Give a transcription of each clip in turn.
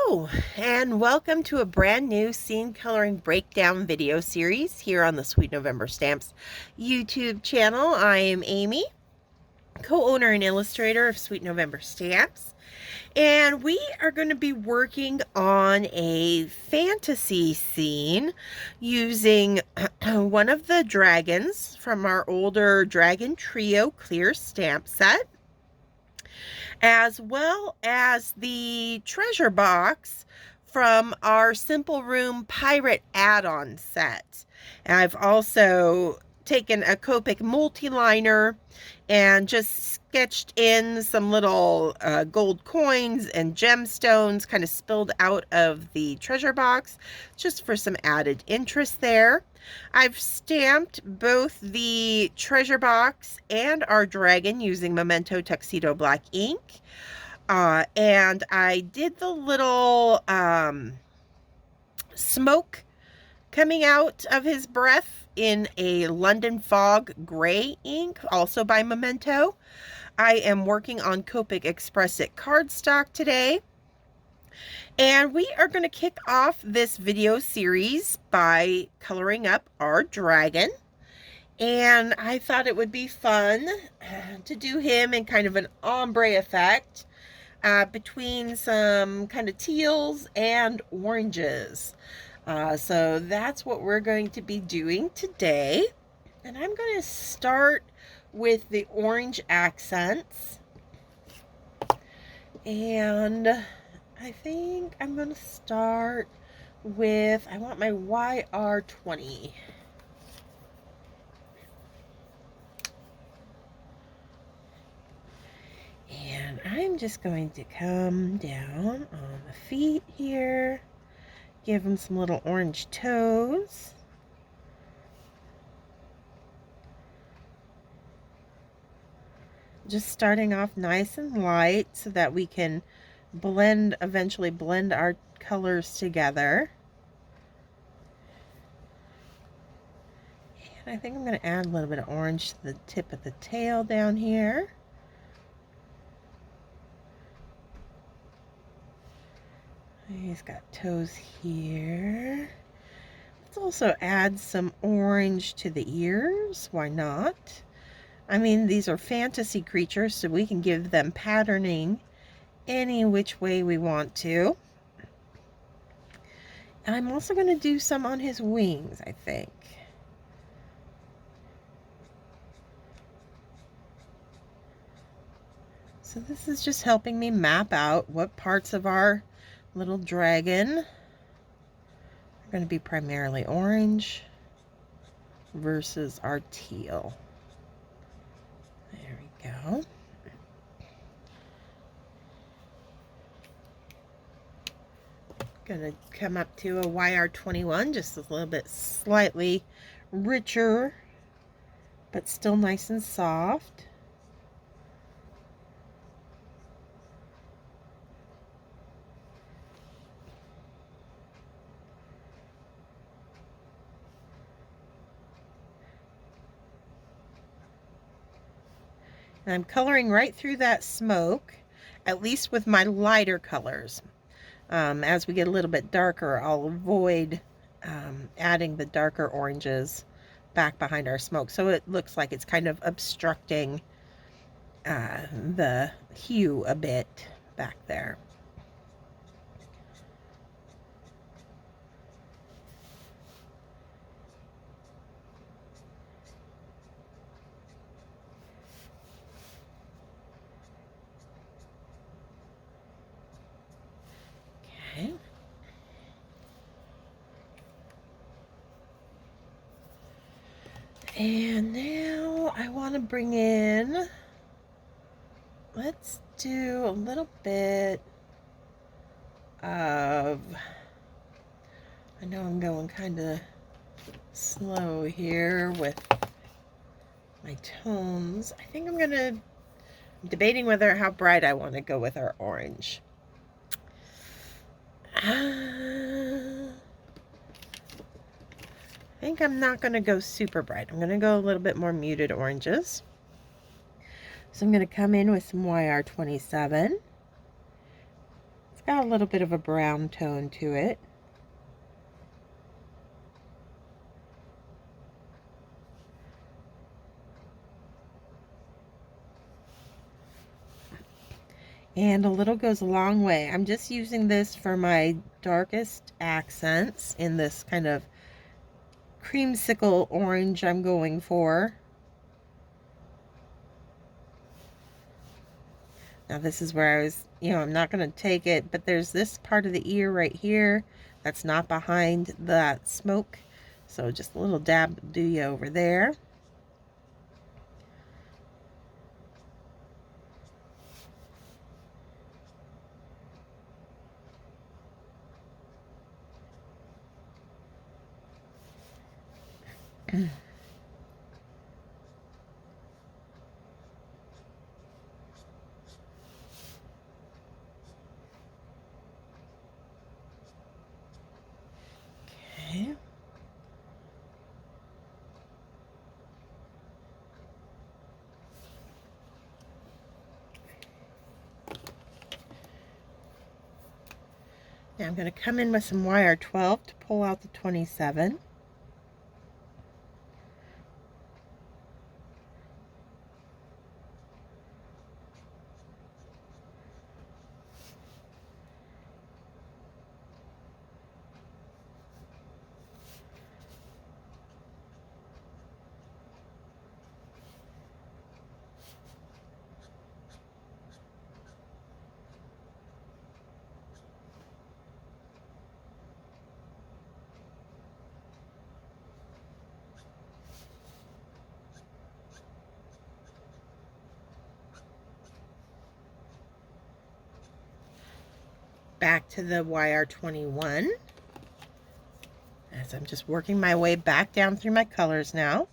Hello and welcome to a brand new scene coloring breakdown video series here on the Sweet November Stamps YouTube channel. I am Amy, co-owner and illustrator of Sweet November Stamps, and we are going to be working on a fantasy scene using one of the dragons from our older Dragon Trio clear stamp set, as well as the treasure box from our Simple Room Pirate add-on set. And I've also taken a Copic Multiliner and just sketched in some little gold coins and gemstones kind of spilled out of the treasure box just for some added interest there. I've stamped both the treasure box and our dragon using Memento Tuxedo Black ink. And I did the little smoke coming out of his breath in a London Fog gray ink, also by Memento. I am working on Copic Express It cardstock today. And we are going to kick off this video series by coloring up our dragon. And I thought it would be fun to do him in kind of an ombre effect between some kind of teals and oranges. So that's what we're going to be doing today. And I'm going to start with the orange accents. And I think I'm going to start with, I want my YR20. And I'm just going to come down on the feet here, give him some little orange toes. Just starting off nice and light so that we can eventually blend our colors together. And I think I'm going to add a little bit of orange to the tip of the tail down here. He's got toes here. Let's also add some orange to the ears. Why not? I mean, these are fantasy creatures, so we can give them patterning any which way we want to. And I'm also going to do some on his wings, I think. So this is just helping me map out what parts of our little dragon are going to be primarily orange versus our teal. There we go. Gonna come up to a YR21, just a little bit slightly richer, but still nice and soft. And I'm coloring right through that smoke, at least with my lighter colors. As we get a little bit darker, I'll avoid adding the darker oranges back behind our smoke, so it looks like it's kind of obstructing the hue a bit back there. Okay. And now I want to bring in, let's do a little bit of, I know I'm going kind of slow here with my tones. I think I'm debating whether how bright I want to go with our orange. I think I'm not going to go super bright. I'm going to go a little bit more muted oranges. So I'm going to come in with some YR27. got a little bit of a brown tone to it. And a little goes a long way. I'm just using this for my darkest accents in this kind of creamsicle orange I'm going for. Now this is where I was, I'm not going to take it, but there's this part of the ear right here that's not behind that smoke. So just a little dab will do you over there. Okay. Now I'm going to come in with some wire 12 to pull out the 27. Back to the YR21 as I'm just working my way back down through my colors now.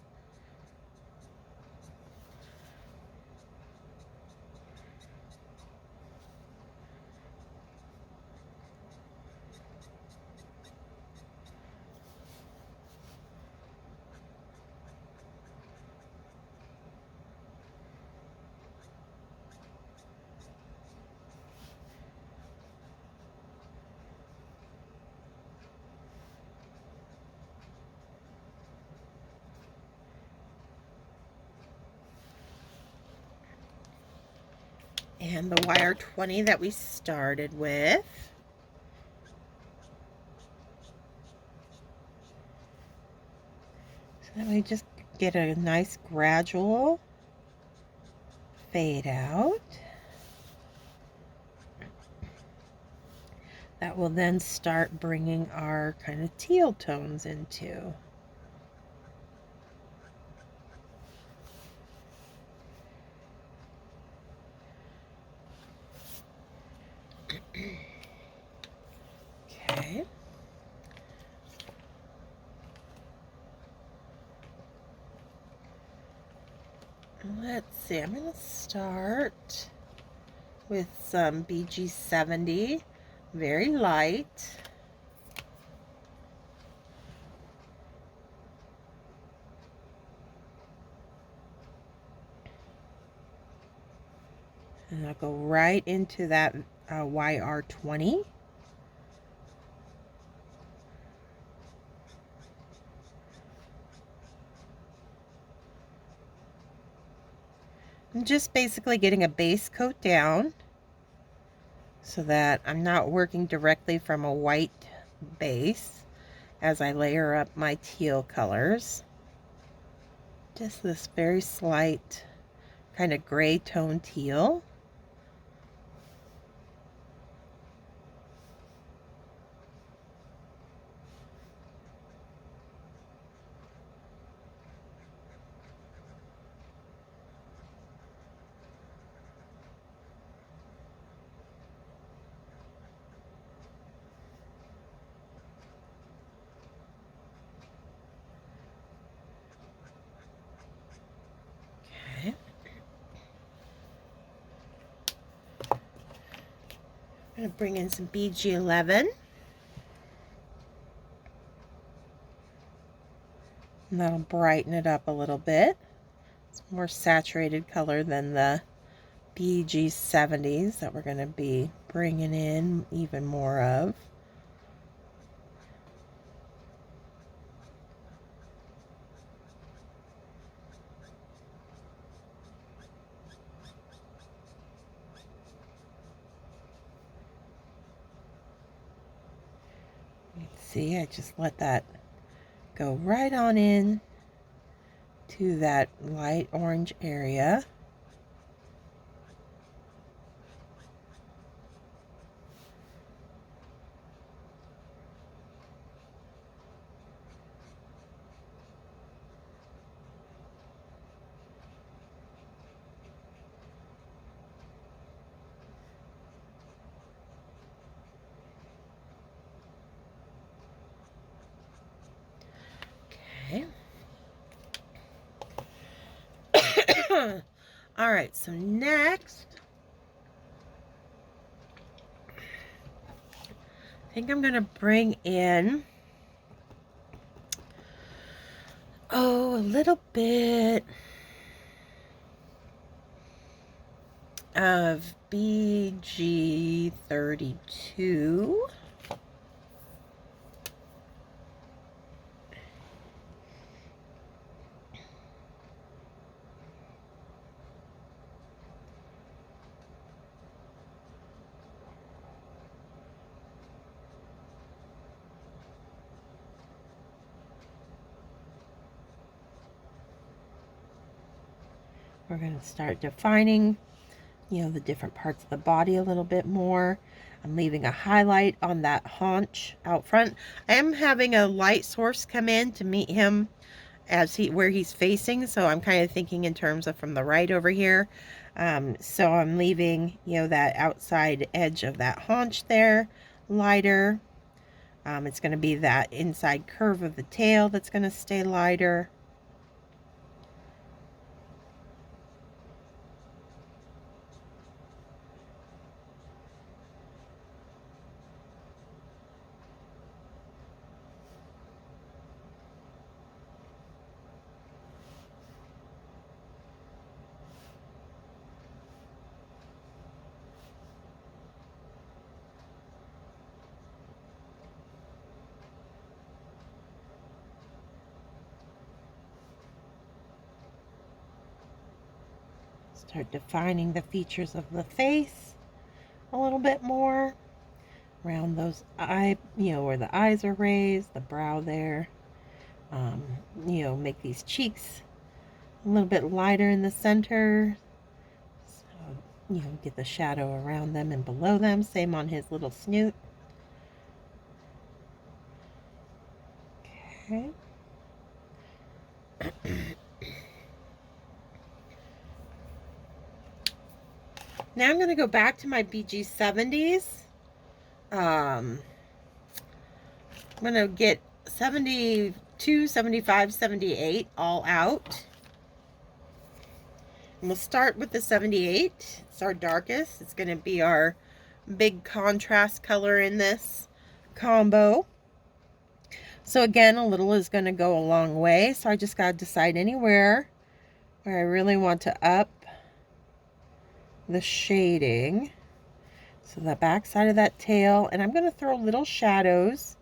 And the wire 20 that we started with. So that we just get a nice gradual fade out. That will then start bringing our kind of teal tones into. Okay. Let's see, I'm going to start with some BG70, very light. And I'll go right into that YR20. I'm just basically getting a base coat down so that I'm not working directly from a white base as I layer up my teal colors. Just this very slight kind of gray tone teal. I'm going to bring in some BG11. And that'll brighten it up a little bit. It's more saturated color than the BG70s that we're going to be bringing in even more of. See, I just let that go right on in to that light orange area. Okay. All right, so next, I think I'm going to bring in, a little bit of BG32. We're going to start defining, the different parts of the body a little bit more. I'm leaving a highlight on that haunch out front. I am having a light source come in to meet him as where he's facing, so I'm kind of thinking in terms of from the right over here. So I'm leaving, that outside edge of that haunch there lighter. It's going to be that inside curve of the tail that's going to stay lighter. Start defining the features of the face a little bit more around those where the eyes are raised, the brow there. Make these cheeks a little bit lighter in the center. So, get the shadow around them and below them. Same on his little snoot. Okay. Now I'm going to go back to my BG70s. I'm going to get 72, 75, 78 all out. And we'll start with the 78. It's our darkest. It's going to be our big contrast color in this combo. So again, a little is going to go a long way. So I just got to decide anywhere where I really want to up the shading. So the back side of that tail, and I'm going to throw little shadows.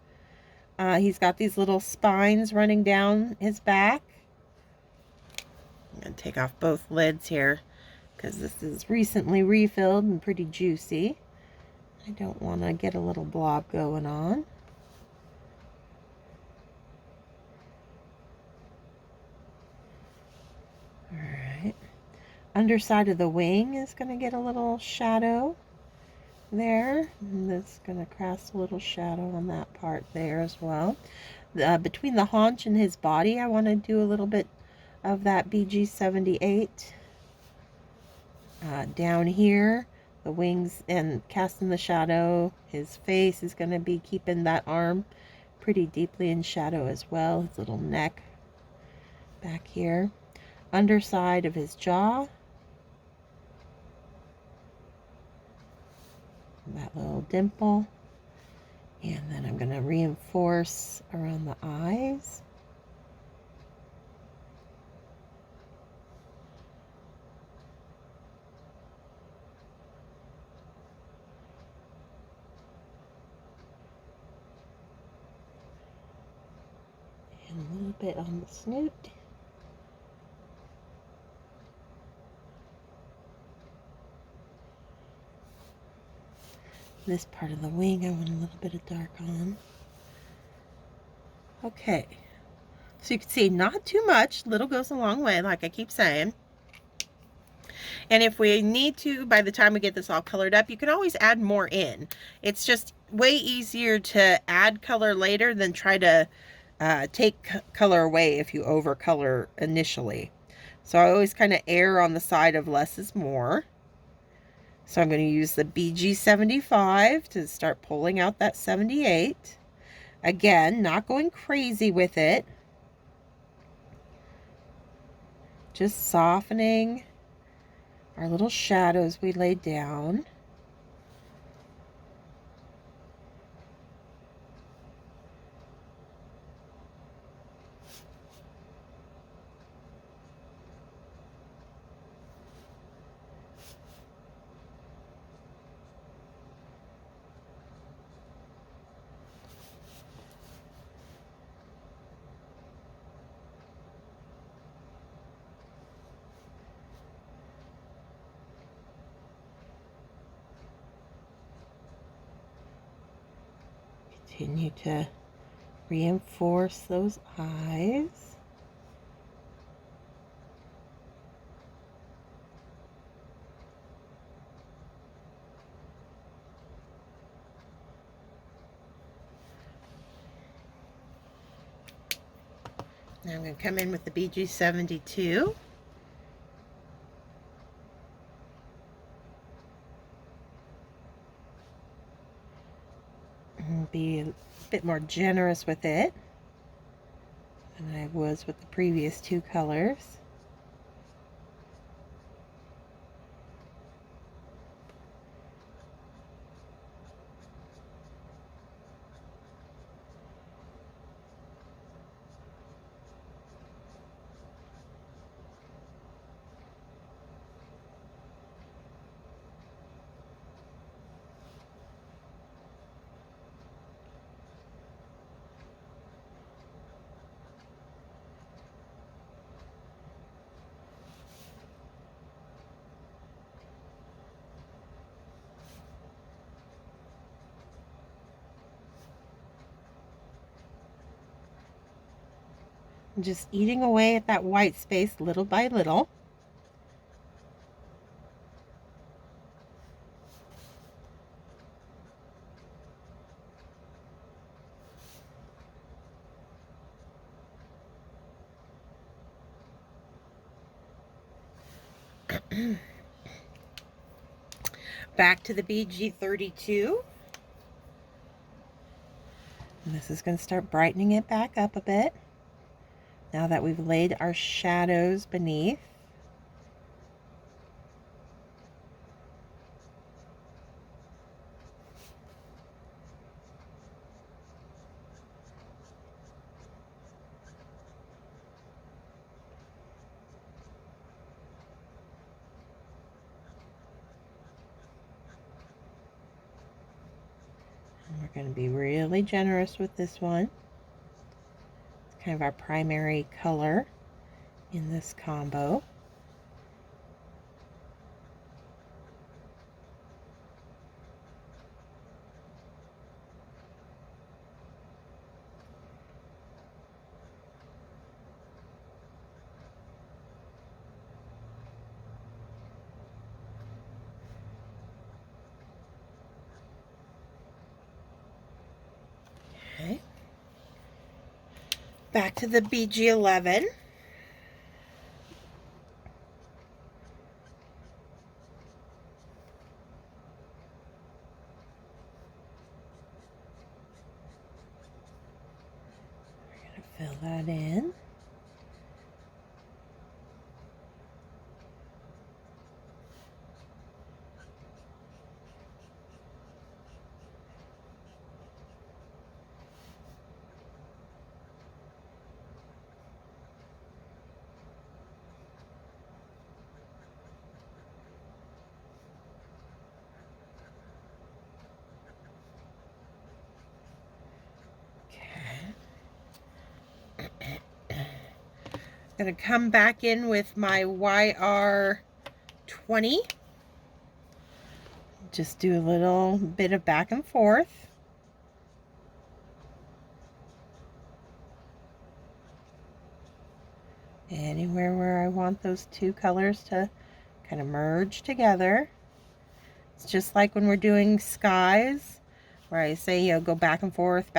He's got these little spines running down his back. I'm going to take off both lids here because this is recently refilled and pretty juicy. I don't want to get a little blob going on. Alright. Underside of the wing is going to get a little shadow there. And that's going to cast a little shadow on that part there as well. Between the haunch and his body, I want to do a little bit of that BG78. Down here, the wings and casting the shadow. His face is going to be keeping that arm pretty deeply in shadow as well. His little neck back here. Underside of his jaw. That little dimple. And then I'm going to reinforce around the eyes. bit on the snoot. This part of the wing I want a little bit of dark on. Okay, so you can see not too much. Little goes a long way, like I keep saying. And if we need to, by the time we get this all colored up, you can always add more in. It's just way easier to add color later than try to take color away if you overcolor initially. So I always kind of err on the side of less is more. So I'm going to use the BG75 to start pulling out that 78. Again, not going crazy with it. Just softening our little shadows we laid down. Continue to reinforce those eyes. Now I'm going to come in with the BG72. And be a bit more generous with it than I was with the previous two colors. Just eating away at that white space little by little. Back to the BG32. And this is going to start brightening it back up a bit. Now that we've laid our shadows beneath. And we're going to be really generous with this one. It's kind of our primary color in this combo. Okay. Back to the BG11. Fill that in. Gonna come back in with my YR20. Just do a little bit of back and forth. Anywhere where I want those two colors to kind of merge together. It's just like when we're doing skies, where I say, you know, go back and forth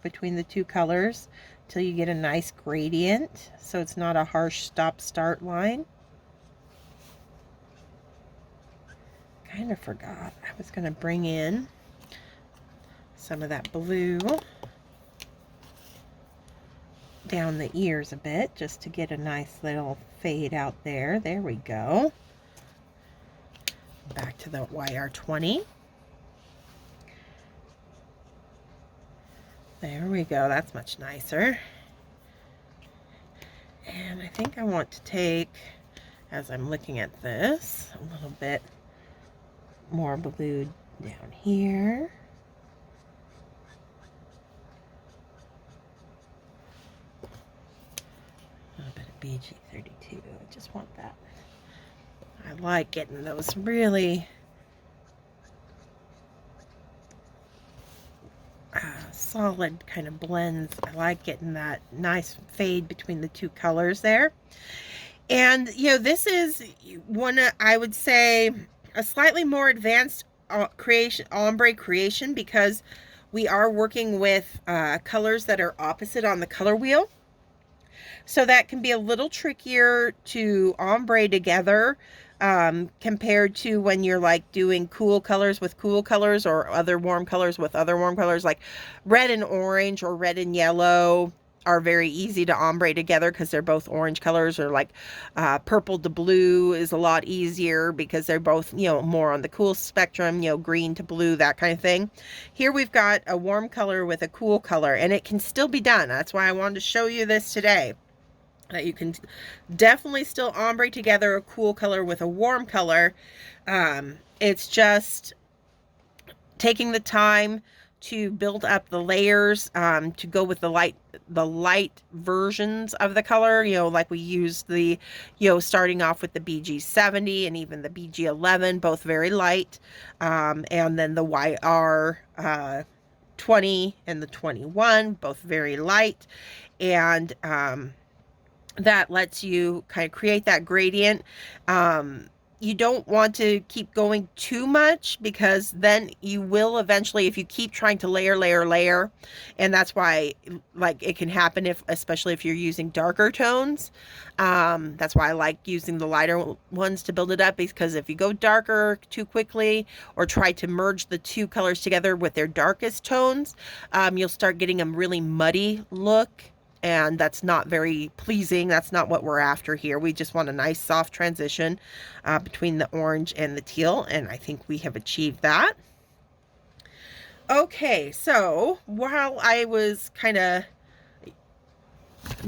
between the two colors till you get a nice gradient, so it's not a harsh stop-start line. Kind of forgot I was going to bring in some of that blue down the ears a bit, just to get a nice little fade out there. There we go. Back to the YR20. There we go. That's much nicer. And I think I want to take, as I'm looking at this, a little bit more blue down here. A little bit of BG32. I just want that. I like getting those really solid kind of blends. I like getting that nice fade between the two colors there. And, you know, this is one, I would say, a slightly more advanced ombre creation, because we are working with colors that are opposite on the color wheel. So that can be a little trickier to ombre together compared to when you're like doing cool colors with cool colors, or other warm colors with other warm colors. Like red and orange or red and yellow are very easy to ombre together because they're both orange colors, or like purple to blue is a lot easier because they're both, you know, more on the cool spectrum, you know, green to blue, that kind of thing. Here we've got a warm color with a cool color, and it can still be done. That's why I wanted to show you this today, that you can definitely still ombre together a cool color with a warm color. It's just taking the time to build up the layers, to go with the light versions of the color, you know, like we used the, you know, starting off with the BG70 and even the BG11, both very light, and then the YR20 and the 21, both very light, and that lets you kind of create that gradient. You don't want to keep going too much, because then you will eventually, if you keep trying to layer, and that's why, like, it can happen especially if you're using darker tones. That's why I like using the lighter ones to build it up, because if you go darker too quickly or try to merge the two colors together with their darkest tones, you'll start getting a really muddy look. And that's not very pleasing. That's not what we're after here. We just want a nice soft transition between the orange and the teal, and I think we have achieved that. Okay, so while I was kind of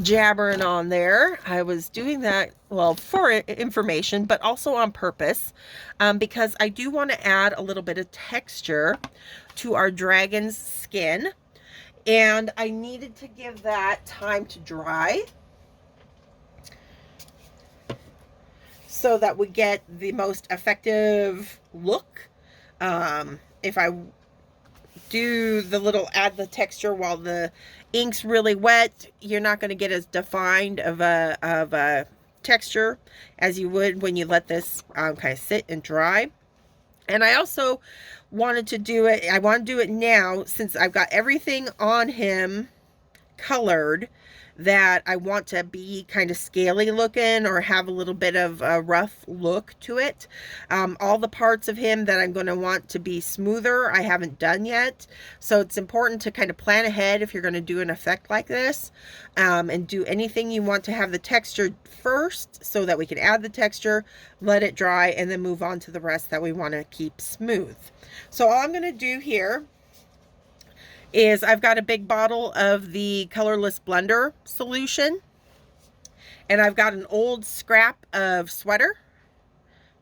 jabbering on there, I was doing that, well, for information, but also on purpose, because I do want to add a little bit of texture to our dragon's skin. And I needed to give that time to dry so that we get the most effective look. If I do the little add the texture while the ink's really wet, you're not going to get as defined of a texture as you would when you let this kind of sit and dry. And I also wanted to do it, I want to do it now, since I've got everything on him colored, that I want to be kind of scaly looking or have a little bit of a rough look to it. All the parts of him that I'm going to want to be smoother, I haven't done yet. So it's important to kind of plan ahead if you're going to do an effect like this, and do anything you want to have the texture first, so that we can add the texture, let it dry, and then move on to the rest that we want to keep smooth. So all I'm going to do here is I've got a big bottle of the colorless blender solution, and I've got an old scrap of sweater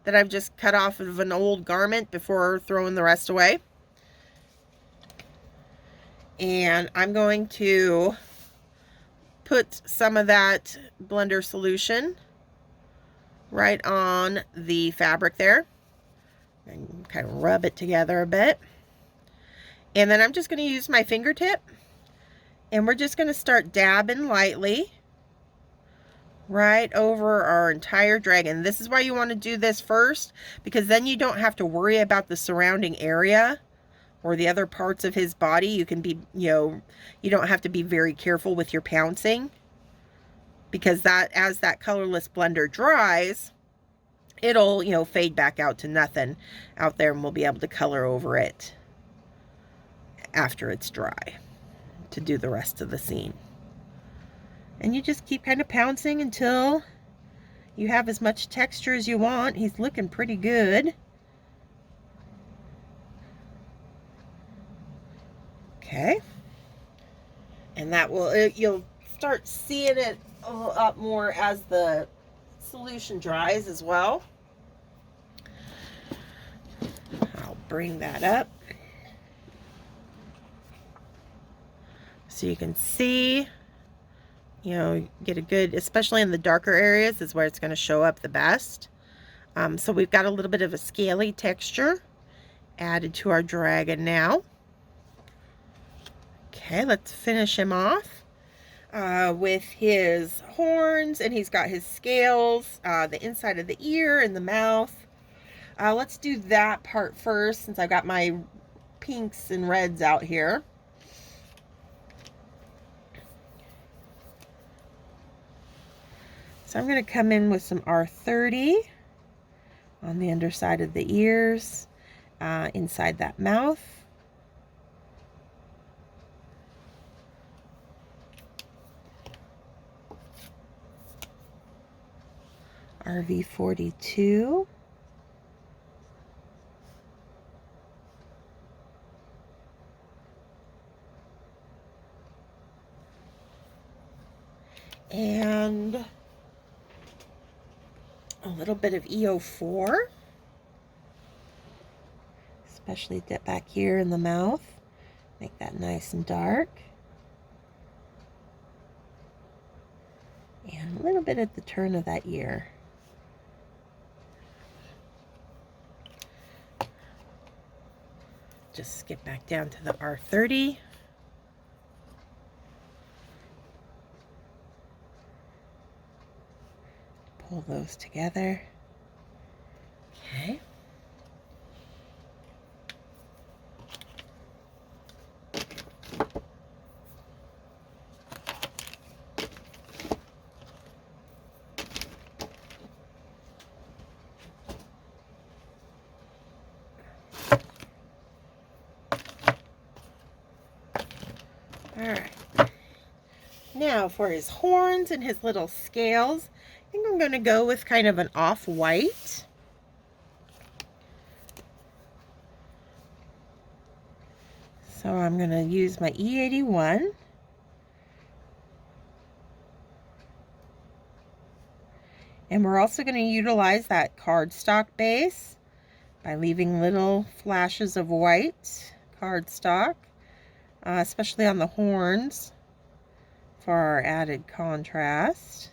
that I've just cut off of an old garment before throwing the rest away. And I'm going to put some of that blender solution right on the fabric there and kind of rub it together a bit. And then I'm just going to use my fingertip, and we're just going to start dabbing lightly right over our entire dragon. This is why you want to do this first, because then you don't have to worry about the surrounding area or the other parts of his body. You can be, you don't have to be very careful with your pouncing, because that, as that colorless blender dries, it'll, fade back out to nothing out there, and we'll be able to color over it after it's dry to do the rest of the scene. And you just keep kind of pouncing until you have as much texture as you want. He's looking pretty good. Okay. And that will, you'll start seeing it a little up more as the solution dries as well. I'll bring that up so you can see, get a good, especially in the darker areas is where it's going to show up the best. So we've got a little bit of a scaly texture added to our dragon now. Okay, let's finish him off with his horns, and he's got his scales, the inside of the ear and the mouth. Let's do that part first, since I've got my pinks and reds out here. So I'm going to come in with some R30 on the underside of the ears, inside that mouth. RV42. And a little bit of EO4, especially dip back here in the mouth, make that nice and dark, and a little bit at the turn of that ear. Just skip back down to the R30. Pull those together. Okay. All right. Now for his horns and his little scales, I think I'm going to go with kind of an off-white. So I'm going to use my E81. And we're also going to utilize that cardstock base by leaving little flashes of white cardstock, especially on the horns for our added contrast.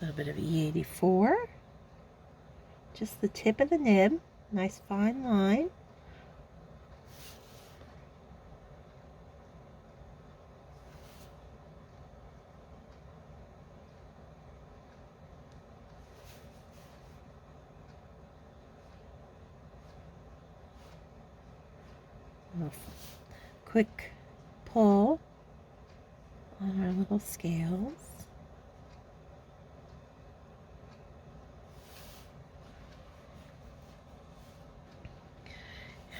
A little bit of E84, just the tip of the nib, nice fine line. A quick pull on our little scales.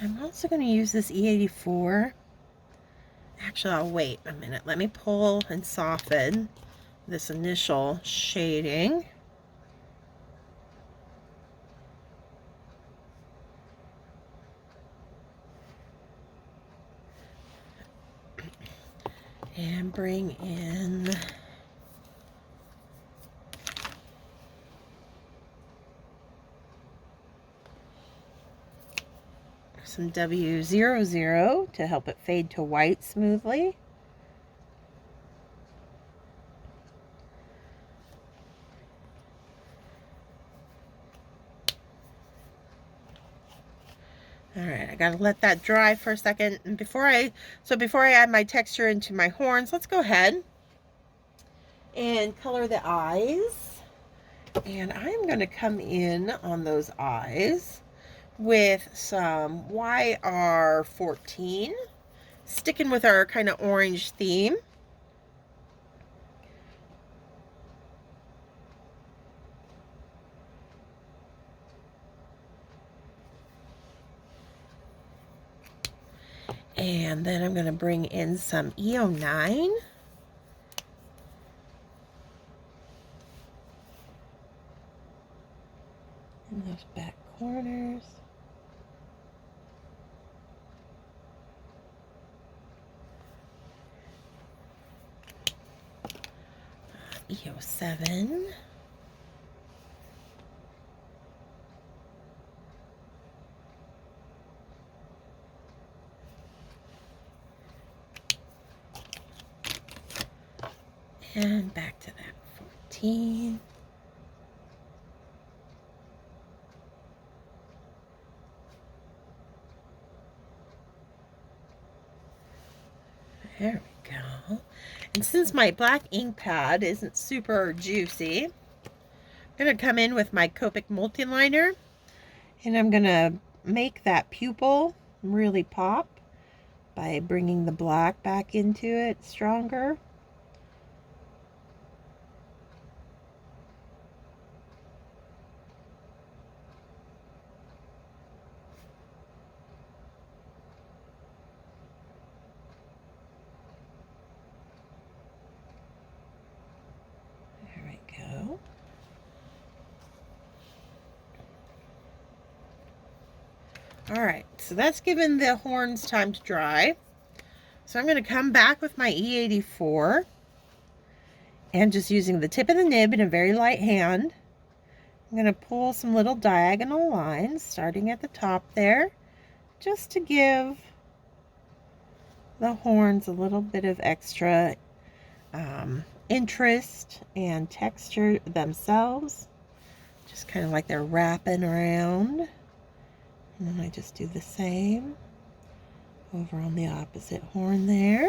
I'm also going to use this E84. Actually, I'll wait a minute. Let me pull and soften this initial shading. And bring in some W00 to help it fade to white smoothly. All right, I gotta let that dry for a second. And before I add my texture into my horns, let's go ahead and color the eyes. And I'm gonna come in on those eyes with some YR14, sticking with our kind of orange theme. And then I'm going to bring in some E09. In those back corners. E07. And back to that 14. There we go. And since my black ink pad isn't super juicy, I'm going to come in with my Copic Multiliner, and I'm going to make that pupil really pop by bringing the black back into it stronger. All right, so that's given the horns time to dry. So I'm going to come back with my E84 and just using the tip of the nib in a very light hand, I'm going to pull some little diagonal lines starting at the top there, just to give the horns a little bit of extra interest and texture themselves, just kind of like they're wrapping around. And then I just do the same over on the opposite horn there.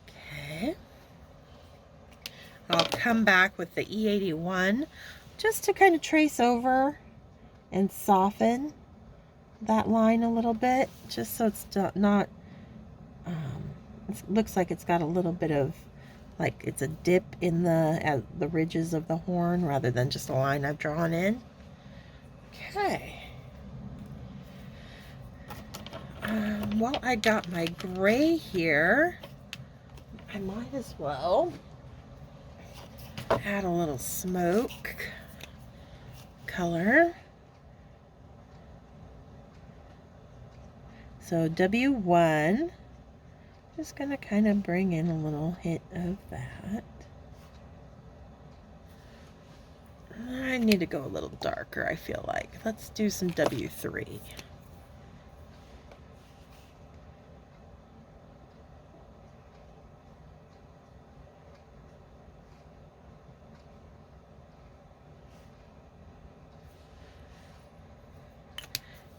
Okay. I'll come back with the E81 just to kind of trace over and soften that line a little bit, just so it's not, it looks like it's got a little bit of, like it's a dip in the ridges of the horn rather than just a line I've drawn in. Okay. While I got my gray here, I might as well add a little smoke color. So W1, just going to kind of bring in a little hit of that. I need to go a little darker, I feel like. Let's do some W3.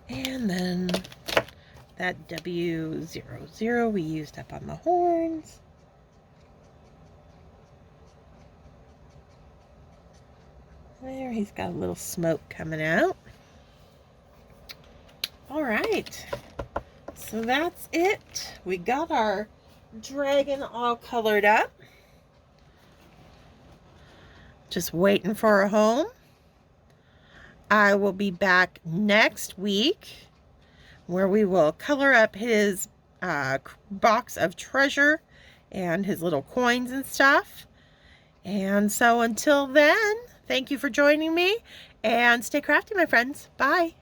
And then that W00 we used up on the horns. There, he's got a little smoke coming out. All right, so that's it. We got our dragon all colored up. Just waiting for a home. I will be back next week where we will color up his box of treasure and his little coins and stuff. And so until then, thank you for joining me and stay crafty, my friends. Bye.